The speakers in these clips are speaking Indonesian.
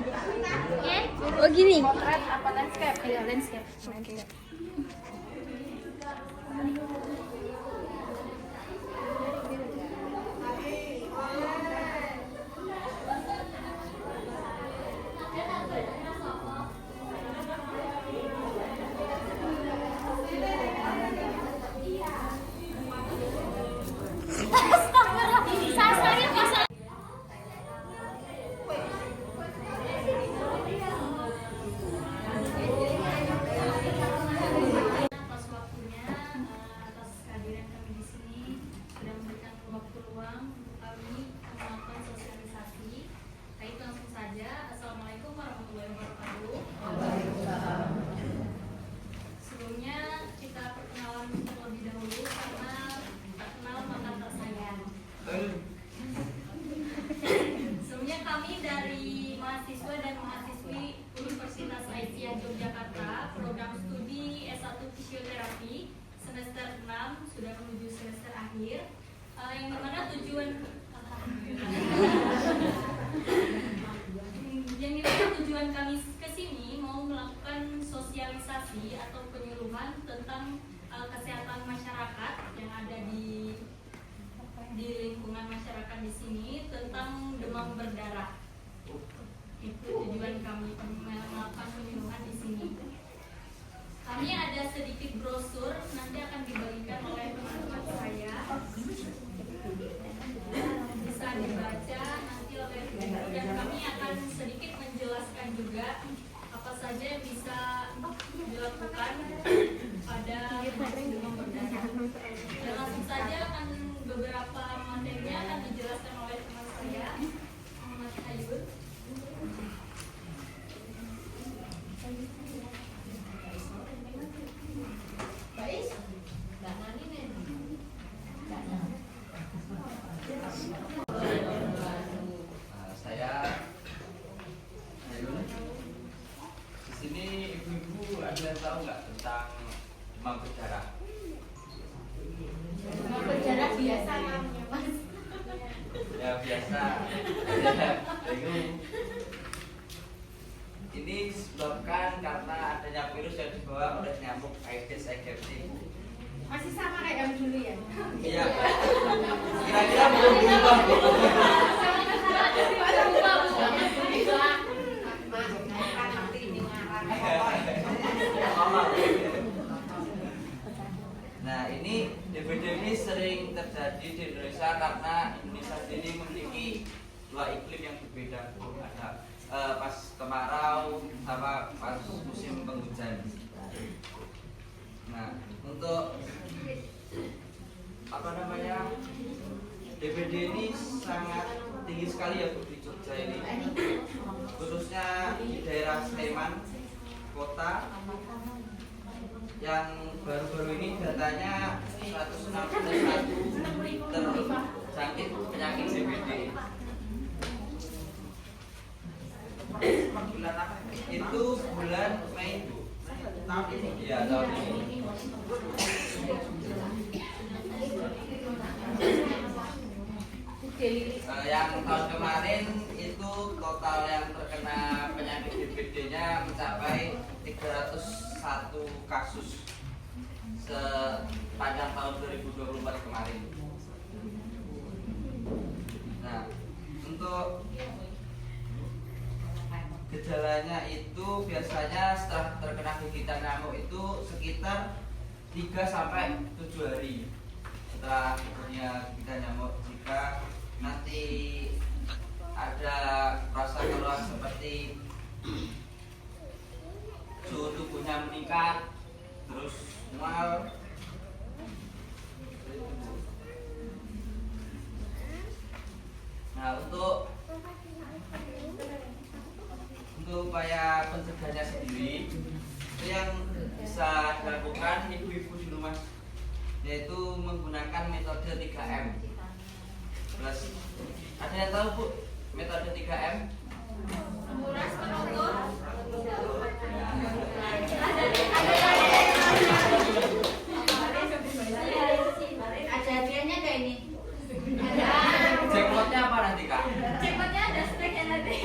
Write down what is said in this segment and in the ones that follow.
Oh gini. Potret apa landscape? Iya, landscape. Atas waktunya, atas kehadiran kami di sini sudah memberikan waktu luang untuk kami melakukan sosialisasi. Baik, langsung saja. Assalamualaikum warahmatullahi wabarakatuh. Sebelumnya kita perkenalan terlebih dahulu karena tak kenal maka tak sayang. Sebelumnya kami dari mahasiswa dan mahasiswi Universitas Aisyah Yogyakarta, program studi S1 Fisioterapi semester 6 sudah menuju semester akhir, yang dimana tujuan kami ke sini mau melakukan sosialisasi atau penyuluhan tentang kesehatan masyarakat yang ada di lingkungan masyarakat di sini tentang demam berdarah. Itu tujuan kami melakukan penyuluhan di sini. Kami ada sedikit brosur nanti akan dibagikan oleh teman-teman saya. Bisa dibaca nanti oleh guru dan kami akan sedikit menjelaskan juga apa saja yang bisa dilakukan pada demam berdarah. Dan langsung saja akan beberapa materinya akan dijelaskan oleh teman saya, Muhammad Ayun. Saya Ayun. Di sini ibu-ibu ada yang tahu nggak tentang demam berdarah? Demam berdarah biasa namanya, Mas. Ya biasa. Bingung. Ini disebabkan karena adanya virus yang dibawa oleh nyamuk Aedes aegypti. Masih sama kayak yang dulu ya? Iya. Kira-kira belum berubah, Bu. Nah, ini DBD ini sering terjadi di Indonesia karena Indonesia sendiri memiliki dua iklim yang berbeda. Ada pas kemarau sama pas musim penghujan. Nah, untuk DBD ini sangat tinggi sekali ya Bu di Jogja ini, khususnya di daerah Sleman kota yang baru-baru ini datanya 161 terjangkit penyakit DBD. Bulan apa? Itu bulan Mei Bu. Tahun ini? Iya, tahun ini. Yang tahun kemarin itu total yang terkena penyakit DBD-nya mencapai 301 kasus sepanjang tahun 2024 kemarin. Nah, untuk gejalanya itu biasanya setelah terkena gigitan nyamuk itu sekitar 3 sampai 7 hari setelah punya gigitan nyamuk. Jika nanti ada rasa keluhan seperti suhu tubuhnya meningkat, terus mual, nah untuk upaya pencegahannya sendiri itu yang bisa dilakukan ibu-ibu di rumah, yaitu menggunakan metode 3M. Plus, ada yang tahu Bu metode 3M? Menguras, menutup. Ada hadiahnya kayak ini. Jackpotnya apa nanti Kak? Jackpotnya ada speknya nanti.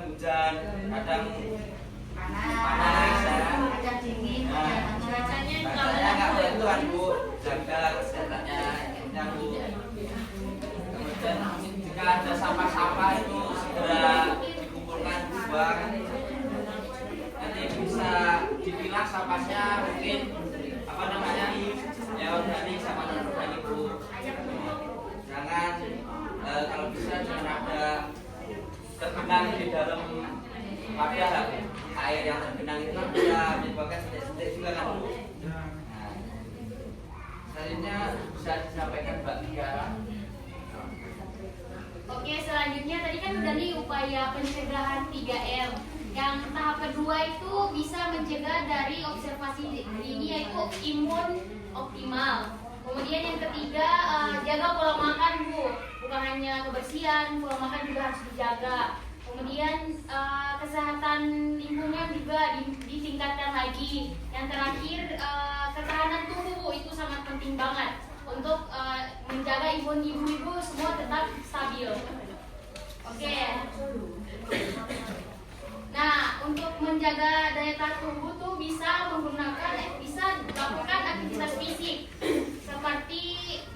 hujan, kadang panas, ya. kadang dingin, Nah, Cuacanya Rasanya nggak bantuan Bu, jaga kesehatannya yang Bu. Kemudian jika ada sampah-sampah itu segera dikumpulkan dibuang. Nanti bisa dipilah sampahnya mungkin apa namanya ya organik sama non organik Bu. Jangan kalau bisa jangan ada tergenang di dalam wadah air yang tergenang itu bisa menyebabkan sedik-sedik juga kan Bu. Nah, selanjutnya bisa disampaikan Mbak Tiara. Oke, selanjutnya tadi kan udah nih upaya pencegahan 3M. Yang tahap kedua itu bisa mencegah dari observasi dini yaitu imun optimal. Kemudian yang ketiga jaga pola makan Bu, bukan hanya kebersihan, pola makan juga harus dijaga. Kemudian kesehatan lingkungan juga ditingkatkan lagi. Yang terakhir ketahanan tubuh Bu, itu sangat penting banget untuk menjaga imun ibu-ibu semua tetap stabil. Oke. Nah, untuk menjaga daya tahan tubuh tuh bisa dilakukan aktivitas fisik seperti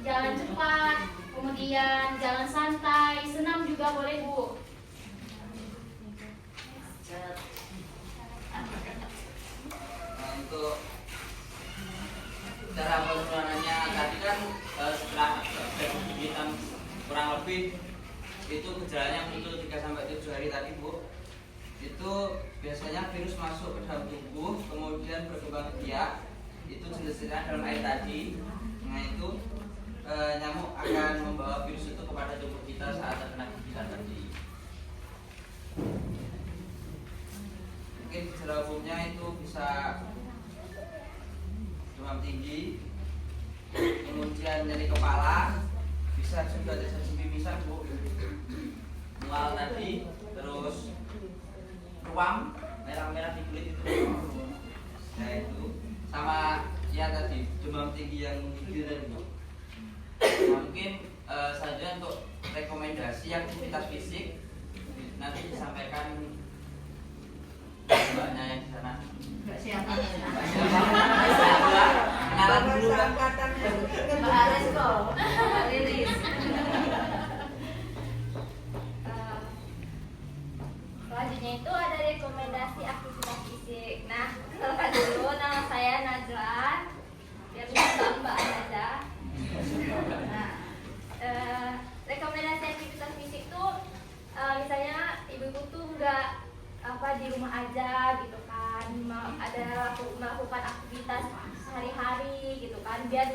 jalan cepat, kemudian jalan santai, senam juga boleh Bu. Nah, untuk cara penurunannya tadi kan setelah kegiatan kurang lebih itu gejalanya muncul 3-7 hari tadi Bu. Itu biasanya virus masuk ke dalam tubuh, kemudian berkembang biak, itu jenis-jenisnya dalam air tadi. Nah itu nyamuk akan membawa virus itu kepada tubuh kita saat terkena gigitan tadi. Mungkin gejala umumnya itu bisa demam tinggi, kemudian nyeri kepala, bisa juga terjadi mimisan Bu, mual tadi, terus ruam merah-merah di kulit itu. Nah itu sama ya tadi demam tinggi yang menggigil tadi Bu. Nah, mungkin saja untuk rekomendasi aktivitas fisik nanti disampaikan mbaknya yang di sana. Mbak siapa? Kenalan dulu Mbak. Mbak Aris kok, Mbak Lilis. Selanjutnya itu ada rekomendasi aktivitas fisik. Nah, kenalkan dulu nama saya Najla. Biar Mbak aja. Nah, rekomendasi aktivitas fisik tuh misalnya ibu-ibu tuh nggak di rumah aja gitu kan, ada melakukan aktivitas sehari-hari gitu kan, biar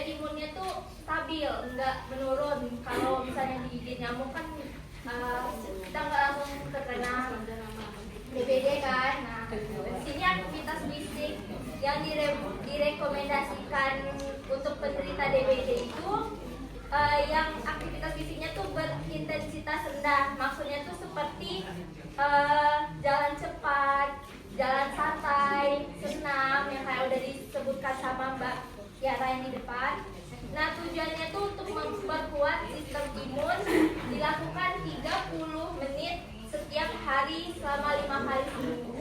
imunnya tuh stabil, nggak menurun. Kalau misalnya digigit nyamuk kan kita nggak langsung terkena DBD kan. Nah, di sini aktivitas fisik yang direkomendasikan untuk penderita DBD itu yang aktivitas fisiknya tuh berintensitas rendah. Maksudnya tuh seperti jalan cepat, jalan santai, senam yang kayak udah disebutkan sama Mbak Tiara yang di depan. Nah, tujuannya tuh untuk memperkuat sistem imun, dilakukan 30 menit setiap hari selama 5 kali seminggu.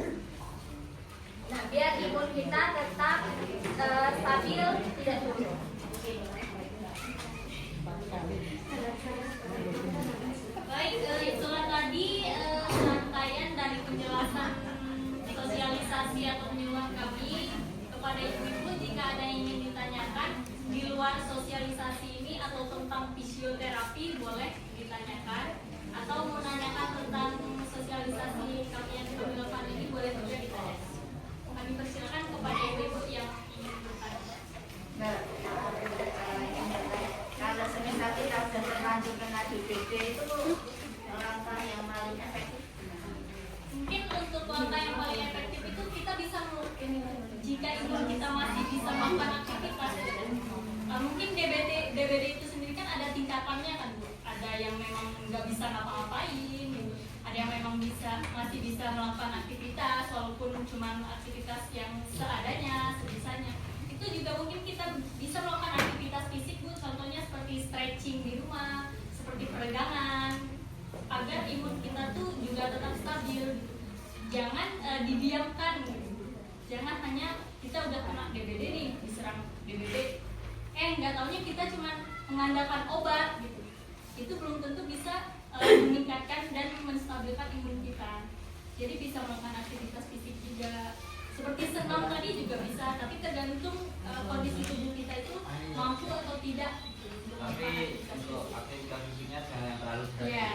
Nah, biar imun kita tetap stabil, tidak turun. Baik, itulah tadi rangkaian dari penjelasan sosialisasi atau penyuluhan kami kepada ibu-ibu. Jika ada yang ingin ditanyakan di luar sosialisasi ini atau tentang fisioterapi, boleh ditanyakan. Atau menanyakan tentang sosialisasi kami yang kami lakukan ini, boleh juga ditanyakan. Kami persilakan kepada ibu-ibu yang ingin bertanya. Kalau semisal kita sudah terlanjur kena DBD itu langkah yang paling efektif. Mungkin untuk langkah yang paling efektif itu kita bisa jika imun kita masih bisa melakukan aktivitas. Mungkin DBD itu sendiri kan ada tingkatannya kan Bu. Ada yang memang nggak bisa ngapa-ngapain, gitu. Ada yang memang masih bisa melakukan aktivitas walaupun cuma aktivitas yang seadanya, sebisanya. Itu juga mungkin kita bisa melakukan aktivitas fisik Bu, contohnya seperti stretching di rumah, seperti peregangan, agar imun kita tuh jangan didiamkan gitu. Jangan hanya kita udah kena DBD nih, diserang DBD, nggak taunya kita cuma mengandalkan obat gitu. Itu belum tentu bisa meningkatkan dan menstabilkan imun kita. Jadi bisa melakukan aktivitas fisik juga, seperti senam tadi juga bisa, tapi tergantung kondisi tubuh kita itu mampu atau tidak. Tapi untuk aktivitas fisiknya jangan yang terlalu berat. Iya.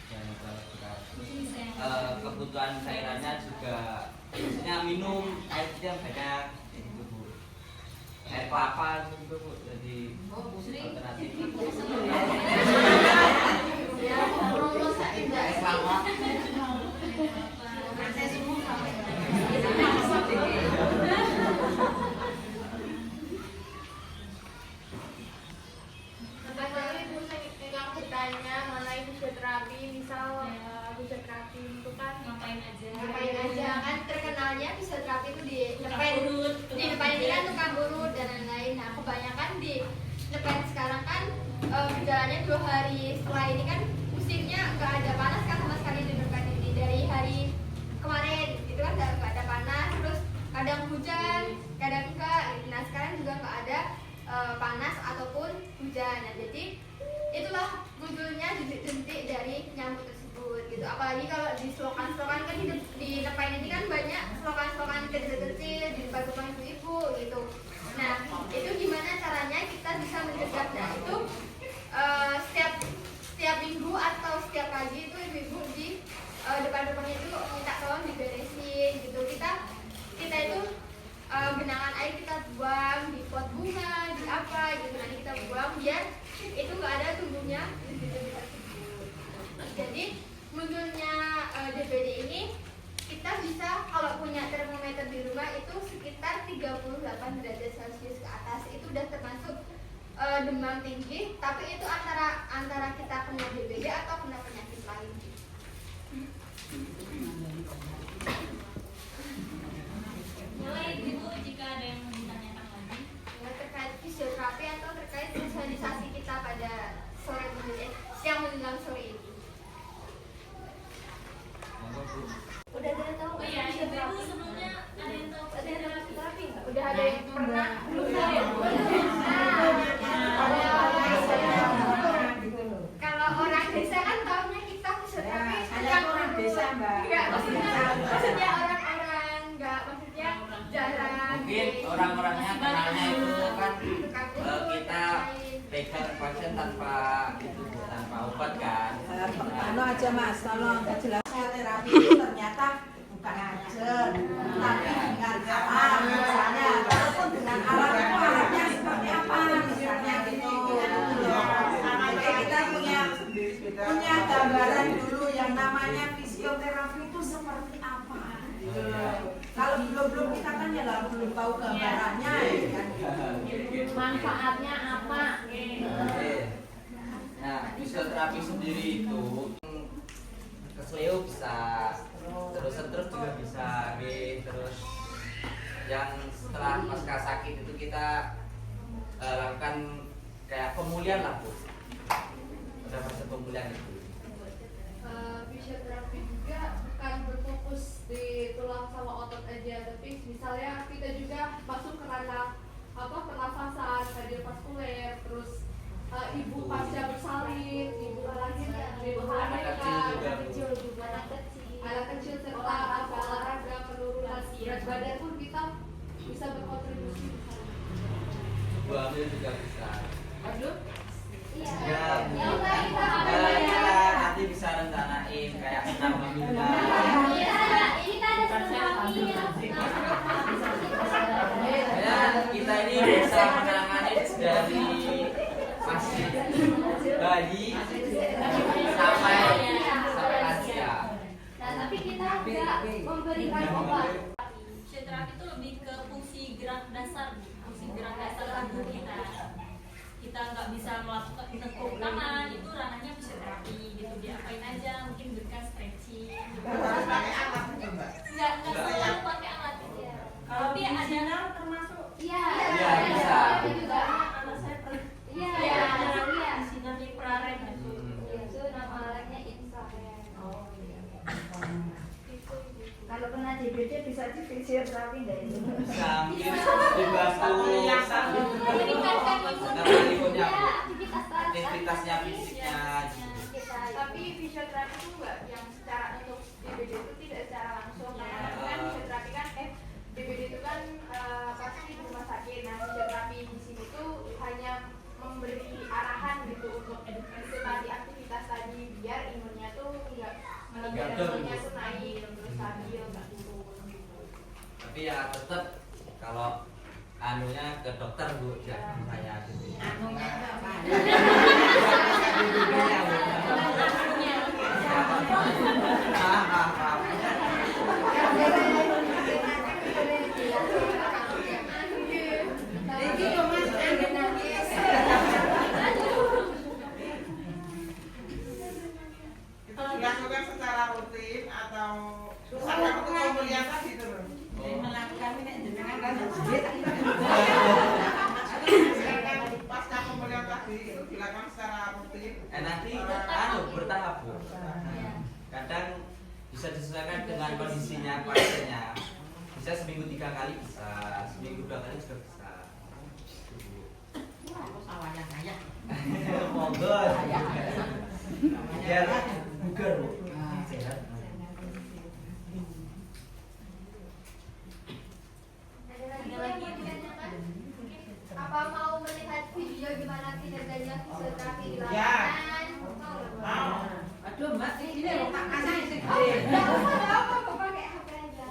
Jangan yang terlalu berat. Itu bisa yang Kebutuhan cairannya juga, biasanya minum air yang banyak, itu Bu. Air kelapa juga Bu, jadi alternatif. Air kelapa. Yang bertanya mengenai fisioterapi, misal fisioterapi itu kan ngapain aja. ngapain aja, kan terkenalnya fisioterapi itu di Tukang depan urut. ini kan tukang urut dan lain-lain. Nah kebanyakan di depan sekarang kan gejalanya 2 hari, setelah ini kan musimnya nggak ada panas kan sama sekali di depan ini. Dari hari kemarin itu kan nggak ada panas, terus kadang hujan kadang enggak. Nah sekarang juga nggak ada panas ataupun hujan. Nah jadi itulah munculnya jentik dari nyamuk tersebut gitu. Apalagi kalau di slogan-slogan kan di depan ini kan banyak slogan-slogan kecil-kecil di depan ibu-ibu gitu. Nah itu gimana caranya kita bisa mencegahnya itu setiap minggu atau setiap pagi itu ibu-ibu di depan-depannya itu minta tolong diberesin gitu. Kita itu genangan air kita buang di pot bunga, di apa gitu, nanti kita buang biar itu nggak ada tumbuhnya di tersebut. Jadi munculnya DBD ini kita bisa kalau punya termometer di rumah itu sekitar 38 derajat Celcius ke atas itu udah termasuk demam tinggi, tapi itu antara kita kena DBD atau kena penyakit lain. Mulai itu jika ada yang mau ditanyakan lagi. Terkait fisioterapi atau terkait sosialisasi kita pada siang menjelang sore ini. Monggo Bu. Udah ada yang tahu? Oh iya, ibu sebelumnya ada yang tahu Ada yang tahu fisioterapi nggak? Udah ada yang pernah? Belum ada. Kalau orang desa kan tahunya kita fisioterapi. Saya orang desa, Mbak. Enggak, maksudnya orang-orang enggak, maksudnya jarang. Mungkin orang-orangnya kenalnya itu kan Tukang kita pegang pasien tanpa itu Bu, tanpa obat kan. Anu aja Mas, tolong kejelasan terapi itu ternyata bukan aja, tapi dengan alat. Misalnya, walaupun dengan alat itu alatnya seperti apa, misalnya gitu. Jadi kita punya gambaran dulu yang namanya fisioterapi itu seperti apa. Kalau belum kita kan ya nggak belum tahu gambarannya, ya kan. Manfaatnya apa? Nah, fisioterapi sendiri itu kesleo bisa, terus juga bisa, terus yang setelah pasca sakit itu kita lakukan kayak pemulihan lah Bu. Ada fase pemulihan itu. Fisioterapi juga bukan berfokus di tulang sama otot aja, tapi misalnya kita juga masuk ke ranah pernafasan, kardiovaskuler, terus ibu pasca bersalin, ibu melahirkan, ibu melahirkan, anak kecil serta olahraga penurunan berat badan pun kita bisa berkontribusi. Bu hamil juga bisa. Aduh, Iya. Ya, Ya udah kita kita nanti bisa rencanain kayak 6 minggu. Iya, ini kan ada tsunami ya. Ya, kita ini bisa menangani dari masih bayi sampai lansia. Nah, tapi kita nggak memberikan obat. Fisioterapi itu lebih ke fungsi gerak dasar, fungsi gerak dasar tubuh kita. Kita nggak bisa melakukan tekuk tangan, itu ranahnya fisioterapi gitu. Diapain aja, mungkin berikan stretching. Nggak selalu pakai alat. Tapi ada termasuk Iya, Iya, bisa. Ada juga. anak saya pernah. Iya, Iya, iya. sinar infrared itu. Itu nama alatnya infrared. Oh iya. Itu jadi fisioterapi deh. Sambil dibantu meningkatkan aktivitasnya fisiknya. Tapi fisioterapi itu enggak yang secara untuk DBD itu tidak secara langsung karena kan fisioterapi kan DBD itu kan pasti di rumah sakit. Nah fisioterapi di sini tuh hanya memberi arahan gitu untuk tadi aktivitas tadi biar imunnya tuh enggak imunnya tuh naik terus stabil enggak turun gitu. Tapi ya tetap kalau anunya ke dokter Bu, jangan saya gitu. Anunya itu apa? Maaf. Itu dilakukan secara rutin atau misalkan untuk pemulihan tadi itu loh. Melakukan ini jenengan kan sedikit. Atau misalkan pasca pemulihan tadi itu dilakukan secara rutin. Nanti bertahap Bu. Kadang bisa disesuaikan dengan kondisinya pasiennya. Bisa seminggu 3 kali bisa, seminggu 2 kali juga bisa. Aku sawahnya kayak. Monggo. Biar bugar Bu. Sehat. Ada lagi yang mau ditanyakan? Apa mau melihat video gimana kinerjanya fisioterapi di lapangan? Mau. Aduh Mbak, ini loh Pak Kasih sih. Enggak apa-apa, pakai HP aja.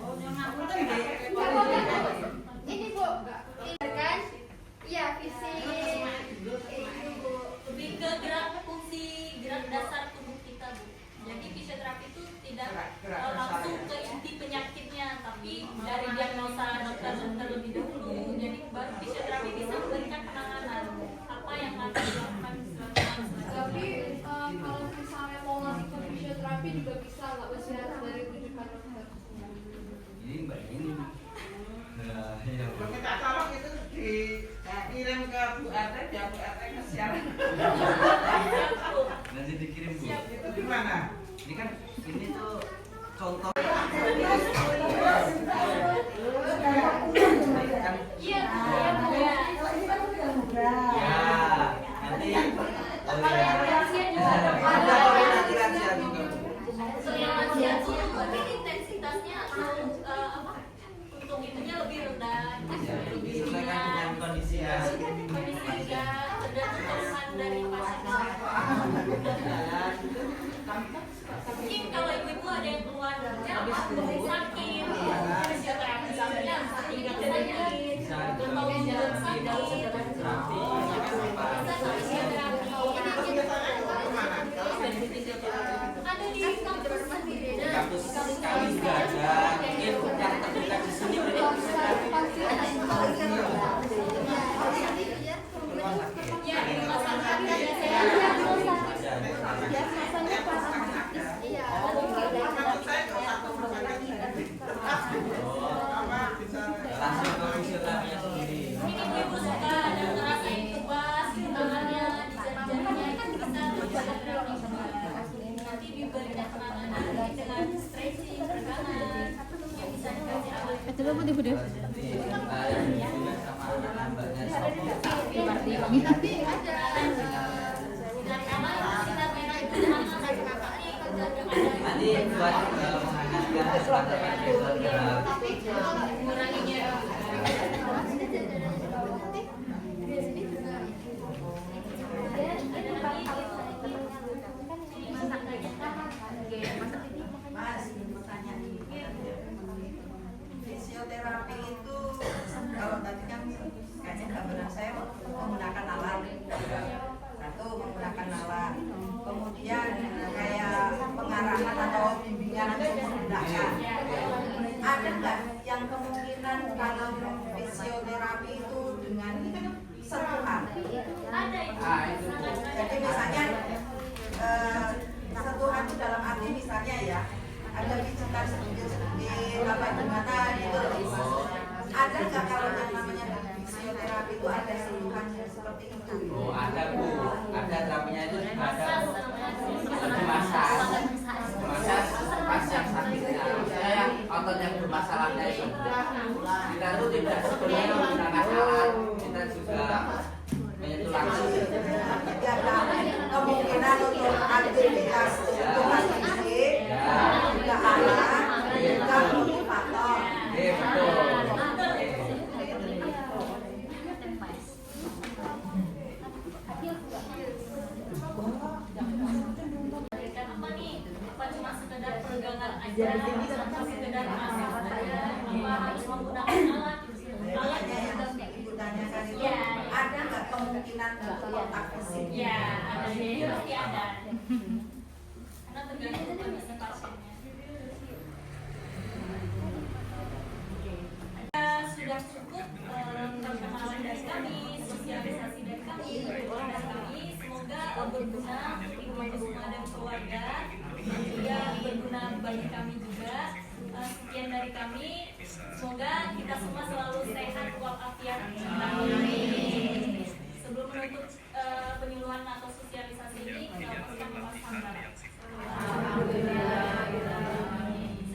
Ini Bu, ini kan? Iya, fisik. Itu Bu. Lebih ke gerak fungsi gerak dasar tubuh kita Bu. Jadi fisioterapi itu tidak langsung ke inti penyakitnya, tapi dari diagnosa dokter lebih dahulu. Jadi baru fisioterapi bisa memberikan penanganan apa yang harus dilakukan selanjutnya. Tapi kalau misalnya mau ngasih ke fisioterapi juga bisa nggak mesti harus dari rujukan dokter. Ini Mbak ini. Nah, iya Bu. Kalau minta tolong itu dikirim ke Bu RT, biar Bu RT kesiaran. Nanti dikirim Bu. Itu gimana? Ini kan ini tuh contoh. Iya, Nanti Kalau yang lansia juga ada lansia juga Bu. Untuk yang lansia itu mungkin intensitasnya atau untuk itunya lebih rendah, Ya, lebih disesuaikan dengan ringan. kondisinya. Kondisi juga tergantung keluhan dari pasien. Mungkin kalau ibu-ibu ada yang keluhan sakit, fisioterapi ya, hingga sakit, atau belum sakit, Terapi, bisa fisioterapi. Ada di kampus sendiri. kampus kami juga ada. Mungkin yang terdekat di sini berarti Ya, di rumah sakit biasanya Maksud saya kalau satu rumah sakit apa bisa langsung ke fisioterapinya sendiri. mungkin ibu-ibu suka ada ngerasain kebas di tangannya, di jari-jarinya kan bisa fisioterapi. Nanti diberikan penanganan dengan stretching, peregangan yang bisa dikasih alat. Jadi juga sama anak-anaknya tapi ada Dari awal sinar merah itu sama ini nanti buat menghangatkan tapi menguranginya. Mas, mau tanya nih. Fisioterapi itu kalau tadi kan kayaknya gambaran saya menggunakan alat. Satu menggunakan alat. Kemudian kayak pengarahan atau bimbingan untuk menggunakan. Ada nggak yang kemungkinan kalau fisioterapi itu dengan sentuhan? Ada itu. Jadi misalnya sentuhan itu dalam arti misalnya ya ada pijitan sedikit apa gimana gitu loh Mas. Ada nggak kalau yang namanya fisioterapi itu ada sentuhan yang seperti itu? Oh ada Bu, ada namanya itu juga ada masas pas yang sakitnya, yang otot yang bermasalahnya itu tanpa sekedar masak saja tanpa harus menggunakan alat Makanya yang ibu tanyakan itu Ya. ada nggak kemungkinan untuk kontak fisik? ya ada pasti ada karena tergantung kondisi pasiennya. Sudah cukup perkenalan dari kami, sosialisasi dari kami, kepada kami. Semoga berguna untuk semua dan keluarga dan juga berguna bagi kami juga. Sekian dari kami. Semoga kita semua selalu sehat walafiat. Amin. Sebelum menutup penyuluhan atau sosialisasi ini, kita lepaskan lepas sambar.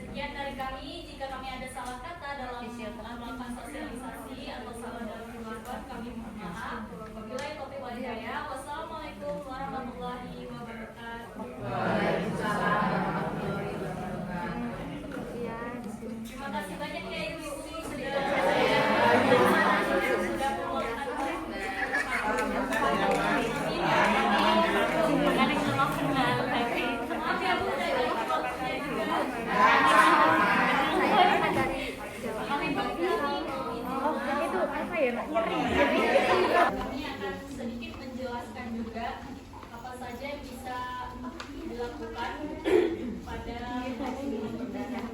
Sekian dari kami. Jika kami ada salah kata dalam melakukan sosialisasi atau salah dalam perlakuan, kami mohon maaf. Wabillahi taufiq wal hidayah. Wassalamualaikum warahmatullahi wabarakatuh. Terima kasih banyak ya ibu-ibu sudah maaf ya Bu, dari waktunya juga. Kami akan sedikit menjelaskan juga apa saja yang bisa dilakukan pada hubungan berdarah.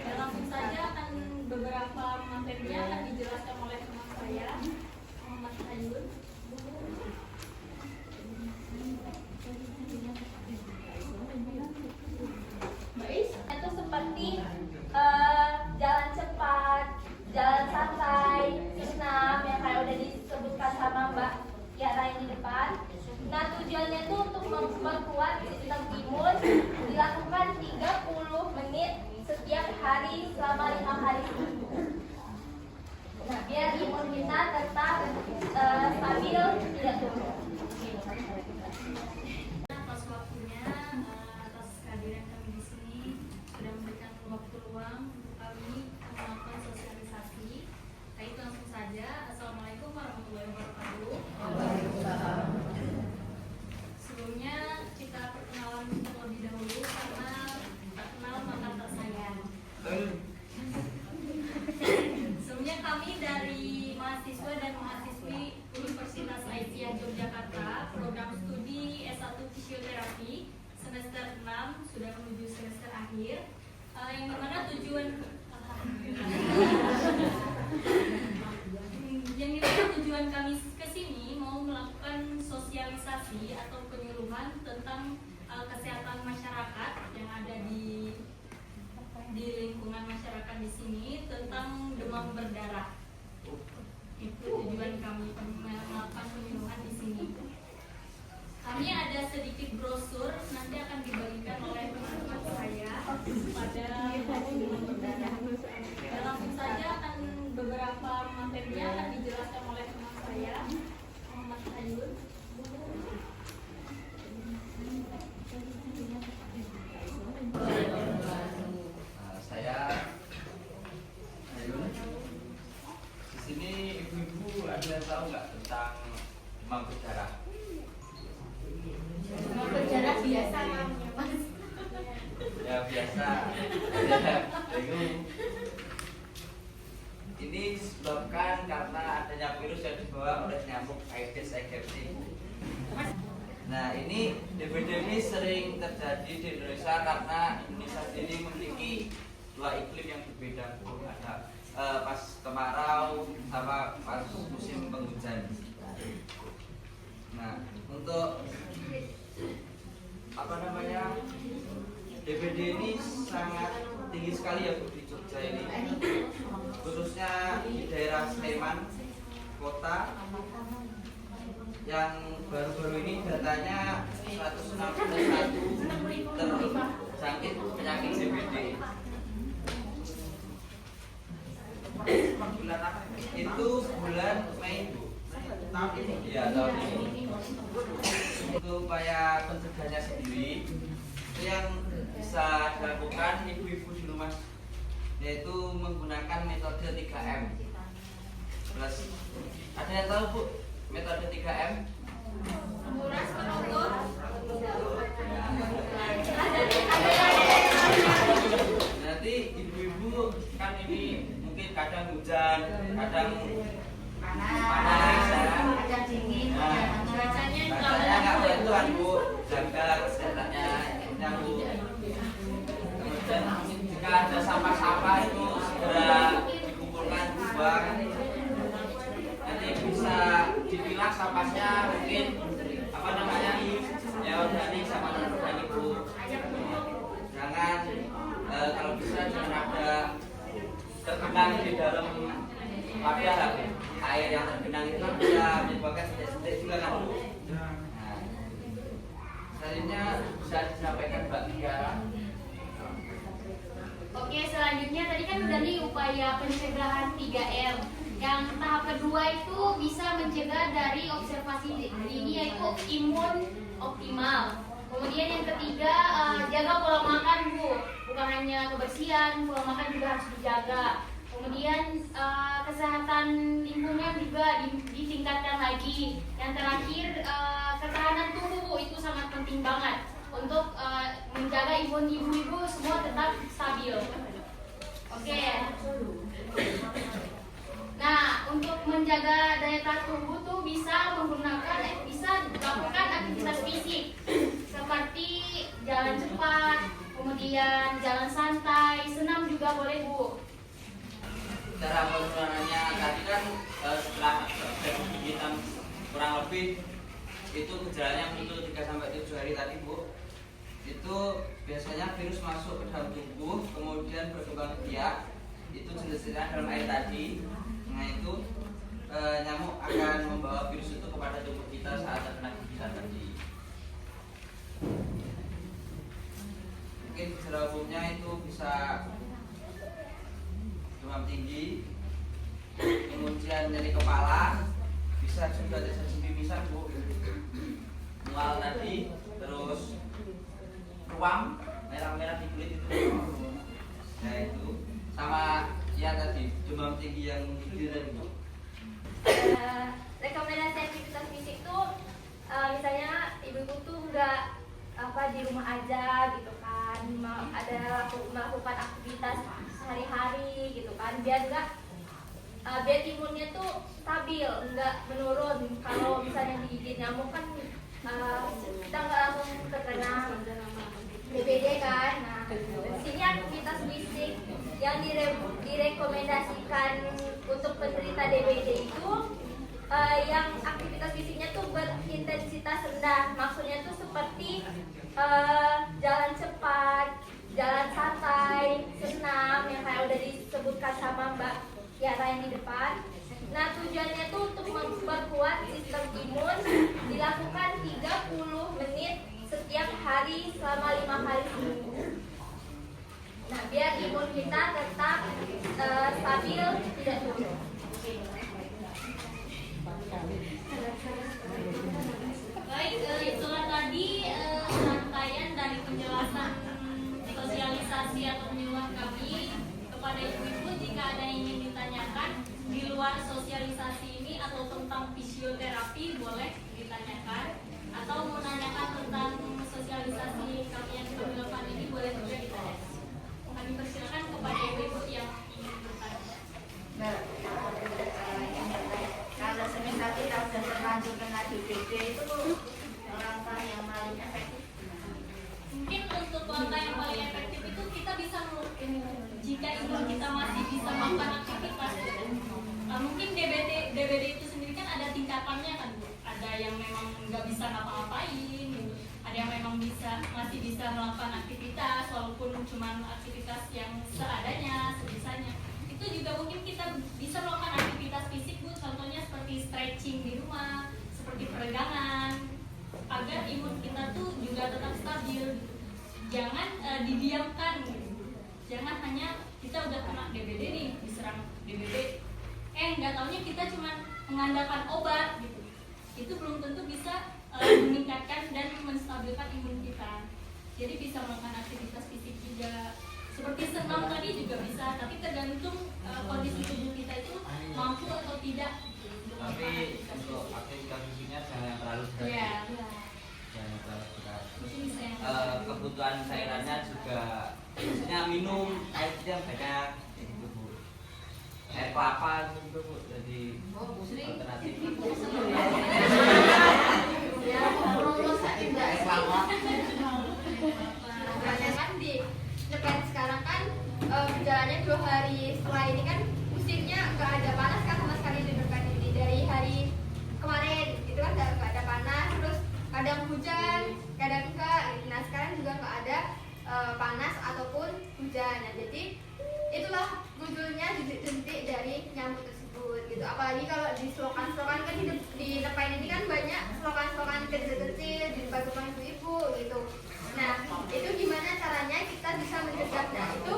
Dan langsung saja akan beberapa materinya akan dijelaskan oleh teman saya, Muhammad Hayun. Itu seperti jalan cepat, jalan santai, senam yang kayak udah disebutkan sama Mbak Kiara yang di depan. Nah tujuannya itu untuk memperkuat sistem imun, dilakukan 30 menit setiap hari selama 5 hari seminggu. Nah biar imun kita tetap stabil, tidak turun. Atas waktunya, atas kehadiran kami di sini sudah memberikan waktu luang untuk kami melakukan sosialisasi. Baik, langsung saja. Assalamualaikum warahmatullahi wabarakatuh. Sebelumnya kita perkenalan terlebih dahulu karena tak kenal maka tak sayang. Sebelumnya kami dari mahasiswa dan mahasiswi Universitas Aisyah Yogyakarta, program studi S1 Fisioterapi semester 6 sudah menuju semester akhir, yang dimana tujuan kami kesini mau melakukan sosialisasi atau penyuluhan tentang kesehatan masyarakat yang ada di lingkungan masyarakat di sini tentang demam berdarah. Itu tujuan kami melakukan penyuluhan di sini. Kami ada sedikit brosur nanti akan dibagikan oleh teman-teman saya pada demam berdarah. Dan langsung saja akan beberapa materinya akan dijelaskan oleh teman saya, Muhammad Hayun. Saya Hayun. Di sini ibu-ibu ada yang tahu nggak tentang demam berdarah? Demam berdarah biasa namanya Mas. Ya biasa. Ini disebabkan karena adanya virus yang dibawa oleh nyamuk Aedes aegypti. Nah ini DBD ini sering terjadi di Indonesia karena Indonesia sendiri memiliki 2 iklim yang berbeda. Ada pas kemarau sama pas musim penghujan. Nah untuk DBD ini sangat tinggi sekali ya Bu di Jogja ini, khususnya di daerah Sleman kota yang baru-baru ini datanya 161 terjangkit penyakit DBD. Bulan apa? Itu bulan Mei Bu. Tahun ini? Ya tahun ini. Untuk upaya pencegahannya sendiri itu yang bisa dilakukan ibu-ibu di rumah, yaitu menggunakan metode 3M. Plus, ada yang tahu Bu metode 3M? Menguras, menutup. kan ini mungkin kadang hujan, kadang panas, ada dingin, ada hangat. Cuacanya Rasanya nggak bantuan Bu, jaga kesehatannya ya Bu. Kemudian jika ada sampah-sampah itu segera dikumpulkan buang. Nanti bisa dipilah sampahnya mungkin apa namanya ya organik sama non organik Bu. Jangan kalau bisa jangan ada tergenang di dalam wadah air yang tergenang itu bisa menyebabkan sedik-sedik juga kan Bu. Nah, selanjutnya bisa disampaikan Mbak Tiara. Oke, selanjutnya tadi kan udah nih upaya pencegahan 3M. Yang tahap kedua itu bisa mencegah dari observasi dini yaitu imun optimal. Kemudian yang ketiga jaga pola makan Bu, bukan hanya kebersihan, pola makan juga harus dijaga. Kemudian kesehatan lingkungan juga ditingkatkan lagi. Yang terakhir ketahanan tubuh Bu, itu sangat penting banget untuk menjaga imun ibu-ibu semua tetap stabil. Oke. Nah, untuk menjaga daya tahan tubuh tuh bisa dilakukan aktivitas fisik seperti jalan cepat, kemudian jalan santai, senam juga boleh Bu. Cara penurunannya tadi kan setelah kegiatan kurang lebih itu gejalanya muncul 3-7 hari tadi Bu. Itu biasanya virus masuk ke dalam tubuh, kemudian berkembang biak. Itu jenis-jenisnya dalam air tadi. Nah itu nyamuk akan membawa virus itu kepada tubuh kita saat terkena gigitan tadi. Mungkin gejala umumnya itu bisa demam tinggi, kemudian nyeri kepala, bisa juga terjadi mimisan Bu, mual tadi, terus ruam merah-merah di kulit itu. Nah itu sama ya tadi demam tinggi yang menggigil itu. Rekomendasi aktivitas fisik tuh misalnya ibu-ibu tuh nggak di rumah aja gitu kan, melakukan aktivitas sehari-hari gitu kan, biar imunnya tuh stabil, nggak menurun. Kalau misalnya digigit nyamuk kan kita nggak langsung terkena DBD kan. Nah, di sini aktivitas fisik yang direkomendasikan untuk penderita DBD itu yang aktivitas fisiknya tuh berintensitas rendah. Maksudnya tuh seperti jalan cepat, jalan santai, senam yang kayak udah disebutkan sama Mbak Tiara yang di depan. Nah, tujuannya tuh untuk memperkuat sistem imun, dilakukan 30 menit setiap hari selama 5 kali seminggu. Nah, biar imun kita tetap stabil, tidak turun. Baik, itulah tadi rangkaian dari penjelasan sosialisasi atau penyuluhan kami kepada ibu-ibu. Jika ada yang ingin ditanyakan di luar sosialisasi ini atau tentang fisioterapi, boleh ditanyakan. Atau mau nanyakan tentang sosialisasi kami yang kami lakukan ini, boleh juga ditanyakan. Kami persilakan kepada ibu-ibu yang ingin bertanya. Kalau semisal kita sudah terlanjur kena DBD itu langkah yang paling efektif. Mungkin untuk langkah yang paling efektif itu kita bisa jika imun kita masih bisa melakukan aktivitas. Mungkin DBD itu sendiri kan ada tingkatannya kan Bu. Ada yang memang nggak bisa ngapa-ngapain, gitu. Ada yang memang masih bisa melakukan aktivitas walaupun cuma aktivitas yang seadanya, sebisanya. Itu juga mungkin kita bisa melakukan aktivitas fisik Bu, contohnya seperti stretching di rumah, seperti peregangan, agar imun kita tuh juga tetap stabil gitu. Jangan didiamkan gitu. Jangan hanya kita udah kena DBD nih, diserang DBD, nggak taunya kita cuma mengandalkan obat gitu. Itu belum tentu bisa meningkatkan dan menstabilkan imun kita. Jadi bisa melakukan aktivitas fisik juga, seperti senam tadi juga bisa, tapi tergantung kondisi tubuh kita itu mampu atau tidak. Tapi untuk aktivitas fisiknya jangan terlalu berat. Iya. Jangan terlalu berat. Mungkin bisa yang Kebutuhan cairannya juga, biasanya minum air yang banyak, gitu Bu. kelapa gitu Bu, jadi alternatif. Kan di Jepang sekarang kan berjalannya 2 hari setelah ini kan musimnya nggak ada panas kan sama sekali di Jepang ini. Dari hari kemarin itu kan nggak ada panas, terus kadang hujan, kadang enggak. Nah sekarang juga nggak ada panas ataupun hujan. Nah jadi itulah munculnya jentik dari nyamuk tersebut gitu. Apalagi kalau di slogan-slogan kan di Jepang ini kan banyak slogan-slogan kecil-kecil di depan ibu-ibu gitu. Nah, itu gimana caranya kita bisa mencegahnya? Itu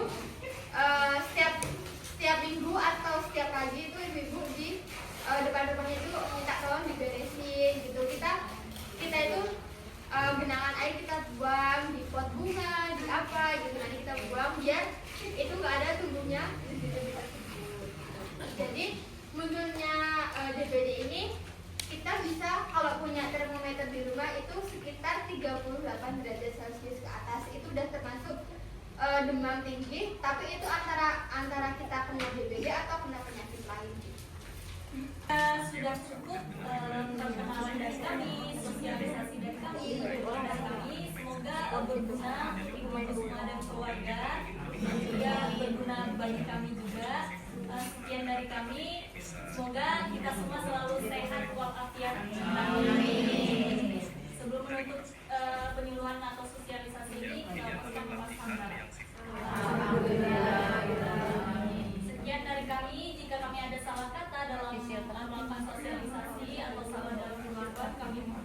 setiap minggu atau setiap pagi itu ibu-ibu di depan-depannya itu minta tolong diberesin gitu. Kita itu genangan air kita buang di pot bunga, di apa gitu, nanti kita buang biar itu nggak ada tumbuhnya di bibit tersebut. Jadi munculnya DBD ini kita bisa kalau punya termometer di rumah itu sekitar 38 derajat Celcius ke atas itu udah termasuk demam tinggi, tapi itu antara kita kena DBD atau kena penyakit lain. Sudah cukup perkenalan dari kami, sosialisasi dari kami, berdoa dari kami. Semoga berguna untuk rumah dan keluarga, dan juga berguna bagi kami juga. Sekian dari kami. Semoga kita semua selalu sehat walafiat. Amin. Sebelum menutup penyuluhan atau sosialisasi ini, kita lepaskan Mas Hamdar. Sekian dari kami. Jika kami ada salah kata dalam melakukan sosialisasi atau salah dalam pengetahuan, kami mohon